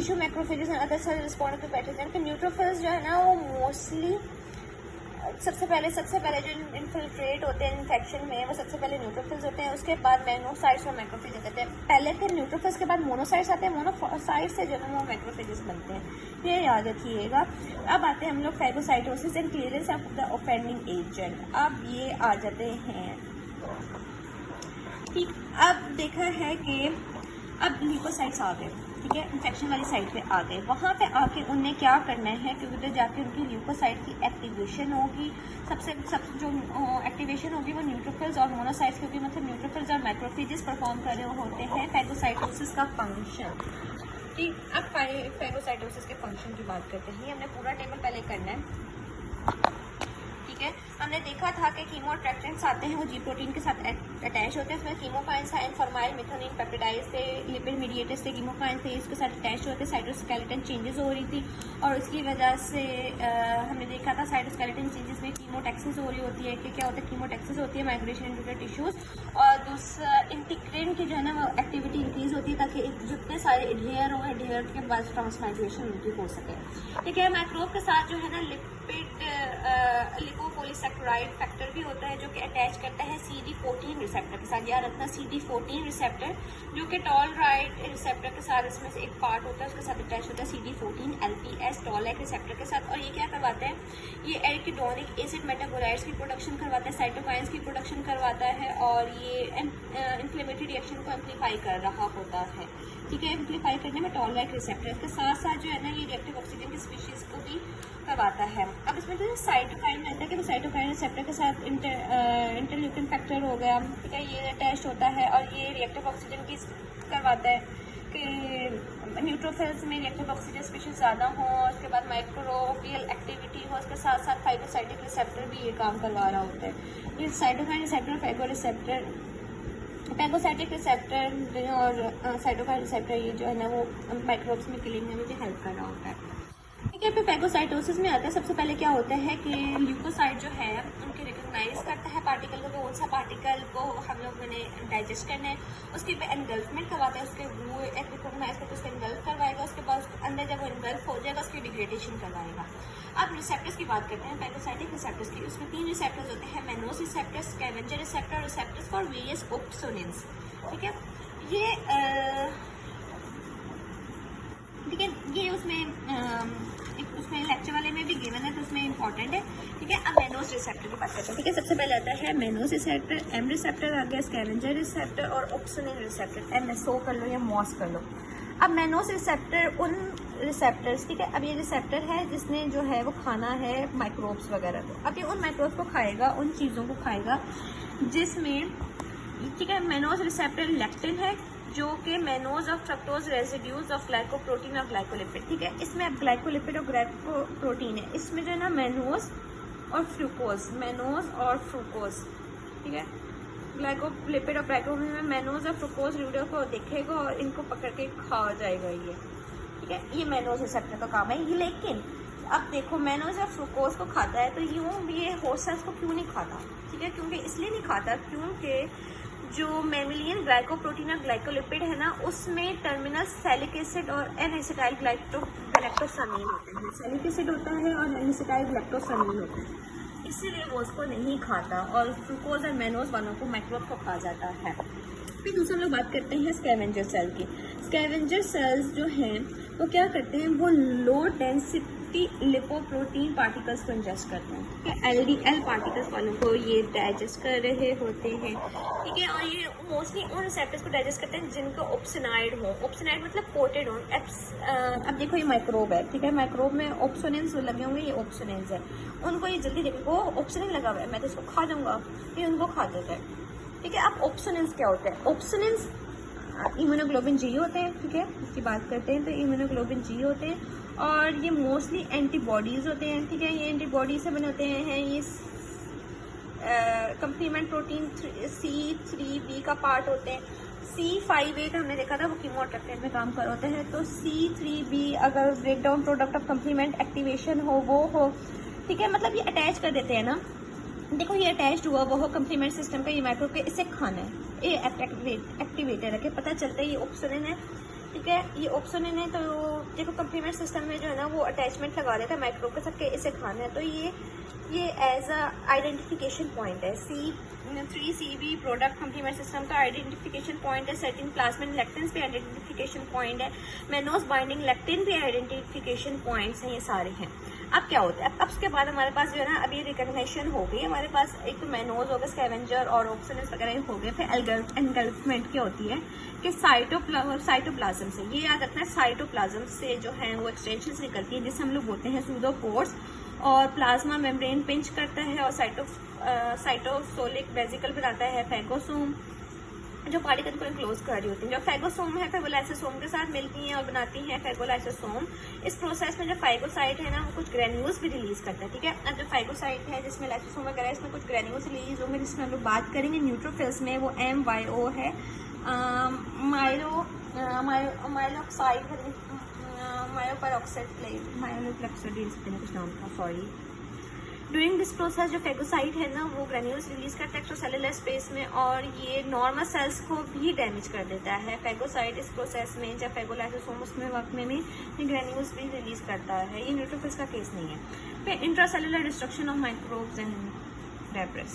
Tissue macrophages and other cell respond to pathogen. तो neutrophils जो है ना वो मोस्टली सबसे पहले जो इन्फिल्ट्रेट होते हैं इन्फेक्शन में, वो सबसे पहले न्यूट्रोफिल्स होते हैं, उसके बाद मोनोसाइट्स और मैक्रोफेजेस आते हैं। पहले फिर न्यूट्रोफिल्स के बाद मोनोसाइट्स आते हैं, मोनोसाइट्स से जो है वो मैक्रोफेजेस बनते हैं, ये याद रखिएगा। अब आते हैं हम लोग phagocytosis and clearance of the offending agent. अब ये आ जाते हैं, ठीक। अब देखा है कि अब ल्यूकोसाइट्स आ गए, ठीक है, इन्फेक्शन वाली साइट पे आ गए। वहाँ पे आके उन्हें क्या करना है कि उधर जाके उनकी ल्यूकोसाइट की एक्टिवेशन होगी। सबसे जो एक्टिवेशन होगी वो न्यूट्रोफिल्स और मोनोसाइट्स की होगी, मतलब न्यूट्रोफिल्स और मैक्रोफेजेस परफॉर्म कर रहे होते हैं फैगोसाइटोसिस का फंक्शन, ठीक। अब फैगोसाइटोसिस के फंक्शन की बात करते हैं। हमने पूरा टेबल पहले करना है, ठीक है। हमने देखा था कि कीमोट्रैक्टेंट्स आते हैं, वो जी प्रोटीन के साथ अटैच होते हैं। उसमें कीमोकाइंस है, फॉर्माइल मिथोनिन पेप्टाइड्स थे, लिपिड मीडिएटर्स थे, कीमोकाइंस थे, इसके साथ अटैच होते। साइटोस्केलेटन चेंजेस हो रही थी और उसकी वजह से हमने देखा था साइटोस्केलेटन चेंजेस में कीमोटैक्सिस हो रही होती है। कि क्या होता है, कीमोटैक्सिस होती है माइग्रेशन इनटू द टिश्यूज, और दूसरा इंटीग्रिन की जो है ना वो एक्टिविटी इंक्रीज होती है ताकि जितने सारे एडहेयर हो, एडहेयर के बाद ट्रांसमाइग्रेशन उनकी हो सके, ठीक है। माइक्रोब के साथ जो है ना लिपिड लिपोपोलीसैकेराइड फैक्टर भी होता है जो कि अटैच करता है CD14 रिसेप्टर के साथ। याद रखना CD14 रिसेप्टर जो कि टॉलराइड रिसेप्टर के साथ इसमें से एक पार्ट होता है, उसके साथ अटैच होता है CD14 LPS टॉलैक रिसेप्टर के साथ। और ये क्या करवाता है, ये एरिकिडोनिक एसिड मेटाबोलाइट्स की प्रोडक्शन करवाता है, साइटोकाइंस की प्रोडक्शन करवाता है, और ये इन्फ्लेमेटरी रिएक्शन को एम्प्लीफाई कर रहा होता है, ठीक है। एम्प्लीफाई करने में टॉलराइड रिसेप्टर के साथ साथ जो है ना ये रिएक्टिव ऑक्सीजन की स्पीशीज को भी करवाता है। अब इसमें जो साइटोकाइन रहता है कि साइटोकाइन रिसेप्टर के साथ इंटरल्यूकिन फैक्टर हो गया, ठीक है, ये अटैच होता है और ये रिएक्टिव ऑक्सीजन की करवाता है कि न्यूट्रोफिल्स में रिएक्टिव ऑक्सीजन स्पीशीज ज़्यादा हो, उसके बाद माइक्रोबियल एक्टिविटी हो, उसके साथ साथ फाइगोसाइटिक रिसेप्टर भी ये काम करवा रहा होता है। ये साइटोकाइन रिसेप्टर, फैगोसाइटिक रिसेप्टर और साइटोकाइन रिसेप्टर ये जो है ना वो माइक्रोब्स में किलिंग में भी हेल्प कर रहा होता है, ठीक है। फिर फैगोसाइटोसिस में आता है, सबसे पहले क्या होता है कि ल्यूकोसाइट जो है उनके रिकॉग्नाइज करता है पार्टिकल को, कौन सा पार्टिकल को हम लोगों ने डाइजेस्ट करना है, उसके बाद एनगल्फमेंट करवाता है, उसके वो एक रिकॉग्नाइज करके उसको एनगल्फ करवाएगा, उसके बाद उसके अंदर जब वो एनगल्फ हो जाएगा उसकी डिग्रेडेशन करवाएगा। अब रिसेप्टर्स की बात करते हैं, फैगोसाइटिक रिसेप्टर्स की। उसमें 3 रिसेप्टर्स होते हैं, mannose receptors, scavenger receptor, receptors for various opsonins, ठीक है। ये ठीक है, ये उसमें लेक्चर वाले में भी गिवन है तो उसमें इंपॉर्टेंट है, ठीक है। अब मेनोस रिसेप्टर की बात करते हैं, ठीक है। सबसे पहले आता है मेनोस रिसेप्टर, एम रिसेप्टर आ गया, स्कैवेंजर रिसेप्टर और ऑप्सोनिन रिसेप्टर, MSO कर लो या मॉस कर लो। अब मेनोस रिसेप्टर उन रिसेप्टर्स, ठीक है, अब ये रिसेप्टर है जिसने जो है वो खाना है माइक्रोब्स वगैरह को। अब ये उन माइक्रोब्स को खाएगा, उन चीज़ों को खाएगा जिसमें, ठीक है, मेनोस रिसेप्टर लेक्टिन है जो कि mannose of fructose residues of glycoprotein और ग्लाइकोलिपिड, ठीक है। इसमें अब ग्लाइकोलिपिड और ग्लाइकोप्रोटीन है, इसमें जो है ना मेनोज और फ्रूकोज, ठीक है। ग्लाइकोलिपिड और ग्लाइकोप्रोटीन में मेनोज और फ्रूकोज वीडियो को देखेगा और इनको पकड़ के खा जाएगा ये, ठीक है। ये मेनोज रिसेप्टर का काम है। लेकिन अब देखो मेनोज और फ्रूकोज को खाता है तो यूँ ये होस्ट सेल्स को क्यों नहीं खाता, ठीक है, क्योंकि इसलिए नहीं खाता क्योंकि जो मेमिलियन ग्लाइकोप्रोटीन और ग्लाइकोलिपिड है ना उसमें टर्मिनल सैलिक एसिड और एन-एसिटाइल ग्लाइकोसामीन होते हैं। सैलिक एसिड होता है और एन-एसिटाइल ग्लाइकोसामीन होता है, इसीलिए वो उसको नहीं खाता और फ्रूकोज और मेनोज वालों को माइक्रोब को खा जाता है। फिर दूसरा हम लोग बात करते हैं स्कैवेंजर सेल की। स्कैवेंजर सेल्स जो हैं वो क्या करते हैं, वो लो डेंसिटी लिपोप्रोटीन पार्टिकल्स को इंजेस्ट करते हैं, ठीक है। LDL पार्टिकल्स वालों को ये डाइजेस्ट कर रहे होते हैं, ठीक है। और ये मोस्टली उन रिसेप्टर्स को डाइजेस्ट करते हैं जिनको ऑप्सोनाइड हो, ऑप्सोनाइड मतलब कोटेड हो। अब देखो ये माइक्रोब है, ठीक है, माइक्रोब में ऑप्सोनेंस लगे होंगे, ये ऑप्सोनेंस है, उनको ये जल्दी देखो ऑप्सोनेंस लगा हुआ है मैं तो इसको खा जाऊंगा, ये उनको खा देता है, ठीक है। अब ऑप्सोनेंस क्या होता है, ऑप्सोनेंस इम्यूनोग्लोबिन G होते हैं, ठीक है, इसकी बात करते हैं तो इम्यूनोग्लोबिन G होते हैं और ये मोस्टली एंटीबॉडीज़ होते हैं, ठीक है। ये एंटीबॉडीज से बने होते हैं, ये कंप्लीमेंट प्रोटीन C3b का पार्ट होते हैं। C5a हमने देखा था वो कीमोट्रैक्टेंट में काम कर होते हैं, तो C3b अगर break down product of complement activation हो वो हो, ठीक है, मतलब ये अटैच कर देते हैं ना, देखो ये अटैच्ड हुआ वो कंप्लीमेंट सिस्टम का ये माइक्रोब के, इसे खाना है, ये एक्टिवेटर है कि पता चलता है ये ऑप्सोनिन है, ठीक है। ये ऑप्शनिन है, तो देखो कंप्लीमेंट सिस्टम में जो है ना वो अटैचमेंट लगा देता है माइक्रो के सबके, इसे खाना है, तो ये एज अ आइडेंटिफिकेशन पॉइंट है। C3CB प्रोडक्ट कंप्लीमेंट सिस्टम का आइडेंटिफिकेशन पॉइंट है। सेटिन प्लाज्मिन लेक्टिन्स भी आइडेंटिफिकेशन पॉइंट है। मेनोस बाइंडिंग लेक्टिन भी आइडेंटिफिकेशन पॉइंट्स हैं, ये सारे हैं। अब क्या होता है, अब उसके बाद हमारे पास जो है ना अभी रिकग्निशन हो गई हमारे पास, एक तो मेनोज हो गया, स्कैवेंजर और ऑक्सीडेंस वगैरह हो गए। फिर एनगल्फमेंट क्या होती है कि साइटोप्लाज्म से, ये याद रखना है, साइटोप्लाज्म से जो है वो एक्सटेंशन निकलती है जिसे हम लोग बोलते हैं सूडोपोर्स, और प्लाज्मा मेम्ब्रेन पिंच करता है और साइटोसोलिक वेजिकल बनाता है फैगोसोम, जो पार्टिकल को क्लोज कर रही होती है। जो फैगोसोम है फिर वो लाइसोसोम के साथ मिलती हैं और बनाती हैं फैगोलाइसोसोम। इस प्रोसेस में जो फाइगोसाइट है ना वो कुछ ग्रेन्यूल्स भी रिलीज करता है, ठीक है। अब जो फाइगोसाइट है जिसमें लाइसोसोम वगैरह है, इसमें कुछ ग्रेन्यूल्स रिलीज होंगे जिसमें हम लोग बात करेंगे। न्यूट्रोफिल्स में वो MYO है, माइलोऑक्साइड कुछ नाम था, सॉरी। ड्यूरिंग दिस प्रोसेस जो फेगोसाइट है ना वो ग्रेन्यूल्स रिलीज करता है एक्स्ट्रासेलुलर स्पेस में, और ये नॉर्मल सेल्स को भी डैमेज कर देता है। फेगोसाइट इस प्रोसेस में जब फेगोलाइसोसोम उसमें वक्त में ये ग्रेन्यूल्स भी रिलीज करता है। ये न्यूट्रोफिल्स का केस नहीं है। फिर intracellular destruction of microbes and debris.